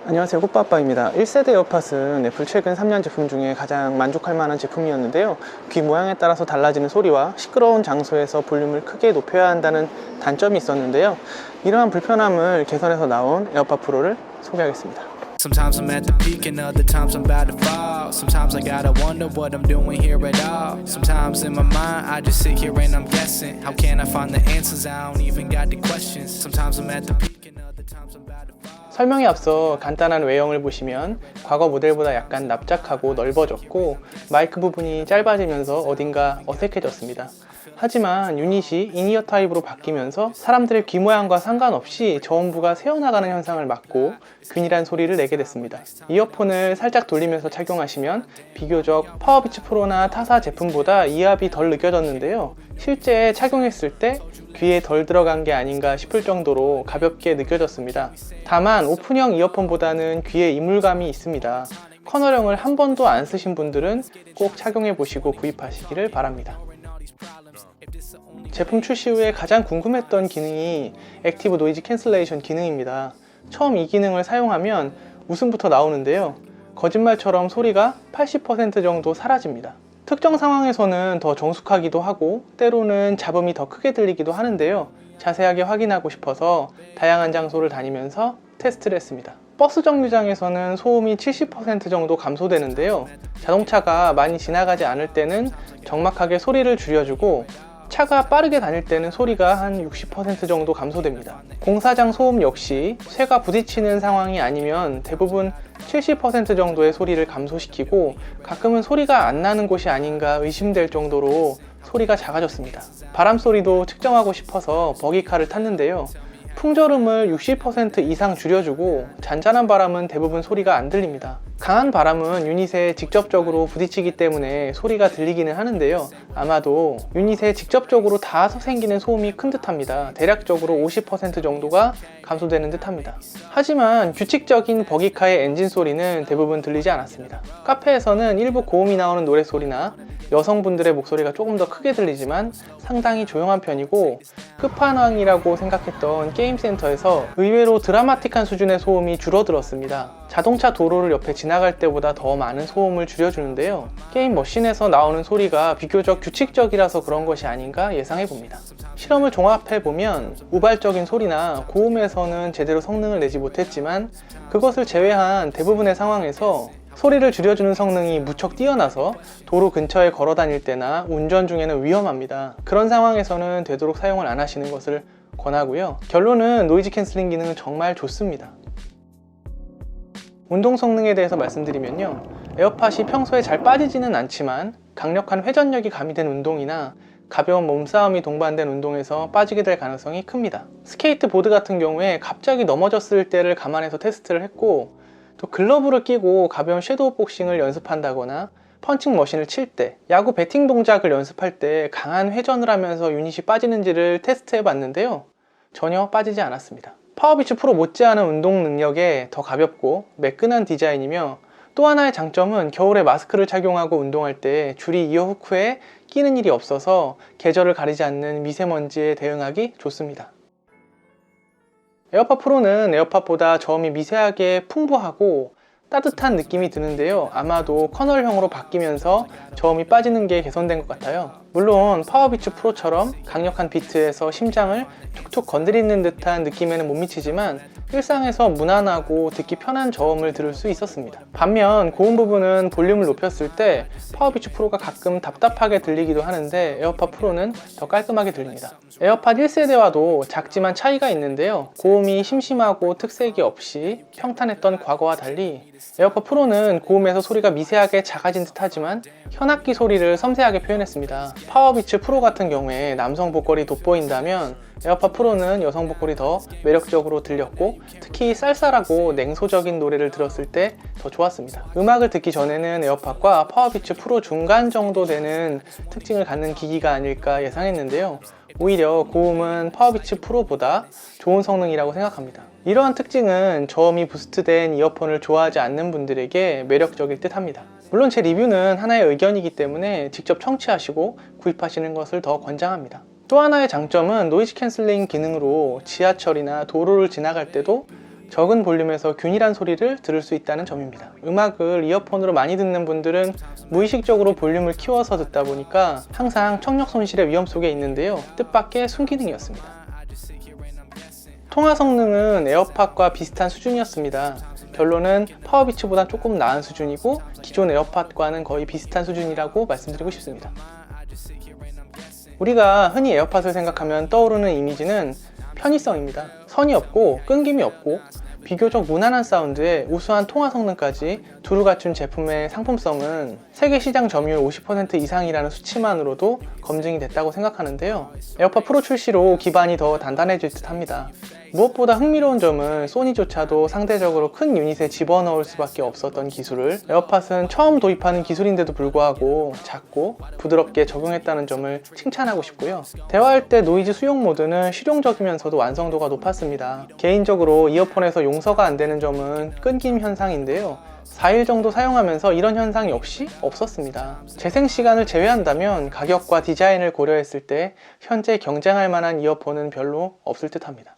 안녕하세요, 꽃빠빠입니다. 1세대 에어팟은 애플 최근 3년 제품 중에 가장 만족할 만한 제품이었는데요. 귀 모양에 따라서 달라지는 소리와 시끄러운 장소에서 볼륨을 크게 높여야 한다는 단점이 있었는데요. 이러한 불편함을 개선해서 나온 에어팟 프로를 소개하겠습니다. Sometimes I'm at the peak and other times I'm about to fall. Sometimes I gotta wonder what I'm doing here at all. Sometimes in my mind I just sit here and I'm guessing. How can I find the answers? I don't even got the questions. Sometimes I'm at the peak and other times I'm about to fall. 설명에 앞서 간단한 외형을 보시면 과거 모델보다 약간 납작하고 넓어졌고 마이크 부분이 짧아지면서 어딘가 어색해졌습니다. 하지만 유닛이 인이어 타입으로 바뀌면서 사람들의 귀 모양과 상관없이 저음부가 새어나가는 현상을 막고 균일한 소리를 내게 됐습니다. 이어폰을 살짝 돌리면서 착용하시면 비교적 파워비츠 프로나 타사 제품보다 이압이 덜 느껴졌는데요. 실제 착용했을 때 귀에 덜 들어간 게 아닌가 싶을 정도로 가볍게 느껴졌습니다. 다만 오픈형 이어폰보다는 귀에 이물감이 있습니다. 커널형을 한 번도 안 쓰신 분들은 꼭 착용해 보시고 구입하시기를 바랍니다. 제품 출시 후에 가장 궁금했던 기능이 액티브 노이즈 캔슬레이션 기능입니다. 처음 이 기능을 사용하면 웃음부터 나오는데요. 거짓말처럼 소리가 80% 정도 사라집니다. 특정 상황에서는 더 정숙하기도 하고 때로는 잡음이 더 크게 들리기도 하는데요. 자세하게 확인하고 싶어서 다양한 장소를 다니면서 테스트를 했습니다. 버스 정류장에서는 소음이 70% 정도 감소되는데요. 자동차가 많이 지나가지 않을 때는 적막하게 소리를 줄여주고 차가 빠르게 다닐 때는 소리가 한 60% 정도 감소됩니다. 공사장 소음 역시 쇠가 부딪히는 상황이 아니면 대부분 70% 정도의 소리를 감소시키고 가끔은 소리가 안 나는 곳이 아닌가 의심될 정도로 소리가 작아졌습니다. 바람 소리도 측정하고 싶어서 버기카를 탔는데요. 풍절음을 60% 이상 줄여주고 잔잔한 바람은 대부분 소리가 안 들립니다. 강한 바람은 유닛에 직접적으로 부딪히기 때문에 소리가 들리기는 하는데요. 아마도 유닛에 직접적으로 닿아서 생기는 소음이 큰 듯합니다. 대략적으로 50% 정도가 감소되는 듯합니다. 하지만 규칙적인 버기카의 엔진 소리는 대부분 들리지 않았습니다. 카페에서는 일부 고음이 나오는 노래소리나 여성분들의 목소리가 조금 더 크게 들리지만 상당히 조용한 편이고 끝판왕이라고 생각했던 게임센터에서 의외로 드라마틱한 수준의 소음이 줄어들었습니다. 자동차 도로를 옆에 지나갈 때보다 더 많은 소음을 줄여주는데요. 게임 머신에서 나오는 소리가 비교적 규칙적이라서 그런 것이 아닌가 예상해봅니다. 실험을 종합해보면 우발적인 소리나 고음에서는 제대로 성능을 내지 못했지만 그것을 제외한 대부분의 상황에서 소리를 줄여주는 성능이 무척 뛰어나서 도로 근처에 걸어 다닐 때나 운전 중에는 위험합니다. 그런 상황에서는 되도록 사용을 안 하시는 것을 권하고요. 결론은 노이즈 캔슬링 기능은 정말 좋습니다. 운동 성능에 대해서 말씀드리면요. 에어팟이 평소에 잘 빠지지는 않지만 강력한 회전력이 가미된 운동이나 가벼운 몸싸움이 동반된 운동에서 빠지게 될 가능성이 큽니다. 스케이트보드 같은 경우에 갑자기 넘어졌을 때를 감안해서 테스트를 했고 또 글러브를 끼고 가벼운 섀도우 복싱을 연습한다거나 펀칭 머신을 칠 때, 야구 배팅 동작을 연습할 때 강한 회전을 하면서 유닛이 빠지는지를 테스트해 봤는데요. 전혀 빠지지 않았습니다. 파워비츠 프로 못지않은 운동 능력에 더 가볍고 매끈한 디자인이며 또 하나의 장점은 겨울에 마스크를 착용하고 운동할 때 줄이 이어 후크에 끼는 일이 없어서 계절을 가리지 않는 미세먼지에 대응하기 좋습니다. 에어팟 프로는 에어팟보다 저음이 미세하게 풍부하고 따뜻한 느낌이 드는데요. 아마도 커널형으로 바뀌면서 저음이 빠지는 게 개선된 것 같아요. 물론 파워비츠 프로처럼 강력한 비트에서 심장을 툭툭 건드리는 듯한 느낌에는 못 미치지만 일상에서 무난하고 듣기 편한 저음을 들을 수 있었습니다. 반면 고음 부분은 볼륨을 높였을 때 파워비츠 프로가 가끔 답답하게 들리기도 하는데 에어팟 프로는 더 깔끔하게 들립니다. 에어팟 1세대와도 작지만 차이가 있는데요. 고음이 심심하고 특색이 없이 평탄했던 과거와 달리 에어팟 프로는 고음에서 소리가 미세하게 작아진 듯 하지만 현악기 소리를 섬세하게 표현했습니다. 파워비츠 프로 같은 경우에 남성 보컬이 돋보인다면 에어팟 프로는 여성 보컬이 더 매력적으로 들렸고 특히 쌀쌀하고 냉소적인 노래를 들었을 때 더 좋았습니다. 음악을 듣기 전에는 에어팟과 파워비츠 프로 중간 정도 되는 특징을 갖는 기기가 아닐까 예상했는데요. 오히려 고음은 파워비츠 프로보다 좋은 성능이라고 생각합니다. 이러한 특징은 저음이 부스트된 이어폰을 좋아하지 않는 분들에게 매력적일 듯 합니다. 물론 제 리뷰는 하나의 의견이기 때문에 직접 청취하시고 구입하시는 것을 더 권장합니다. 또 하나의 장점은 노이즈 캔슬링 기능으로 지하철이나 도로를 지나갈 때도 적은 볼륨에서 균일한 소리를 들을 수 있다는 점입니다. 음악을 이어폰으로 많이 듣는 분들은 무의식적으로 볼륨을 키워서 듣다 보니까 항상 청력 손실의 위험 속에 있는데요. 뜻밖의 순기능이었습니다. 통화 성능은 에어팟과 비슷한 수준이었습니다. 결론은 파워비츠보다 조금 나은 수준이고 기존 에어팟과는 거의 비슷한 수준이라고 말씀드리고 싶습니다. 우리가 흔히 에어팟을 생각하면 떠오르는 이미지는 편의성입니다. 선이 없고 끊김이 없고 비교적 무난한 사운드에 우수한 통화 성능까지 두루 갖춘 제품의 상품성은 세계 시장 점유율 50% 이상이라는 수치만으로도 검증이 됐다고 생각하는데요. 에어팟 프로 출시로 기반이 더 단단해질 듯 합니다. 무엇보다 흥미로운 점은 소니조차도 상대적으로 큰 유닛에 집어넣을 수밖에 없었던 기술을 에어팟은 처음 도입하는 기술인데도 불구하고 작고 부드럽게 적용했다는 점을 칭찬하고 싶고요. 대화할 때 노이즈 수용 모드는 실용적이면서도 완성도가 높았습니다. 개인적으로 이어폰에서 용서가 안 되는 점은 끊김 현상인데요. 4일 정도 사용하면서 이런 현상 역시 없었습니다. 재생 시간을 제외한다면 가격과 디자인을 고려했을 때 현재 경쟁할 만한 이어폰은 별로 없을 듯 합니다.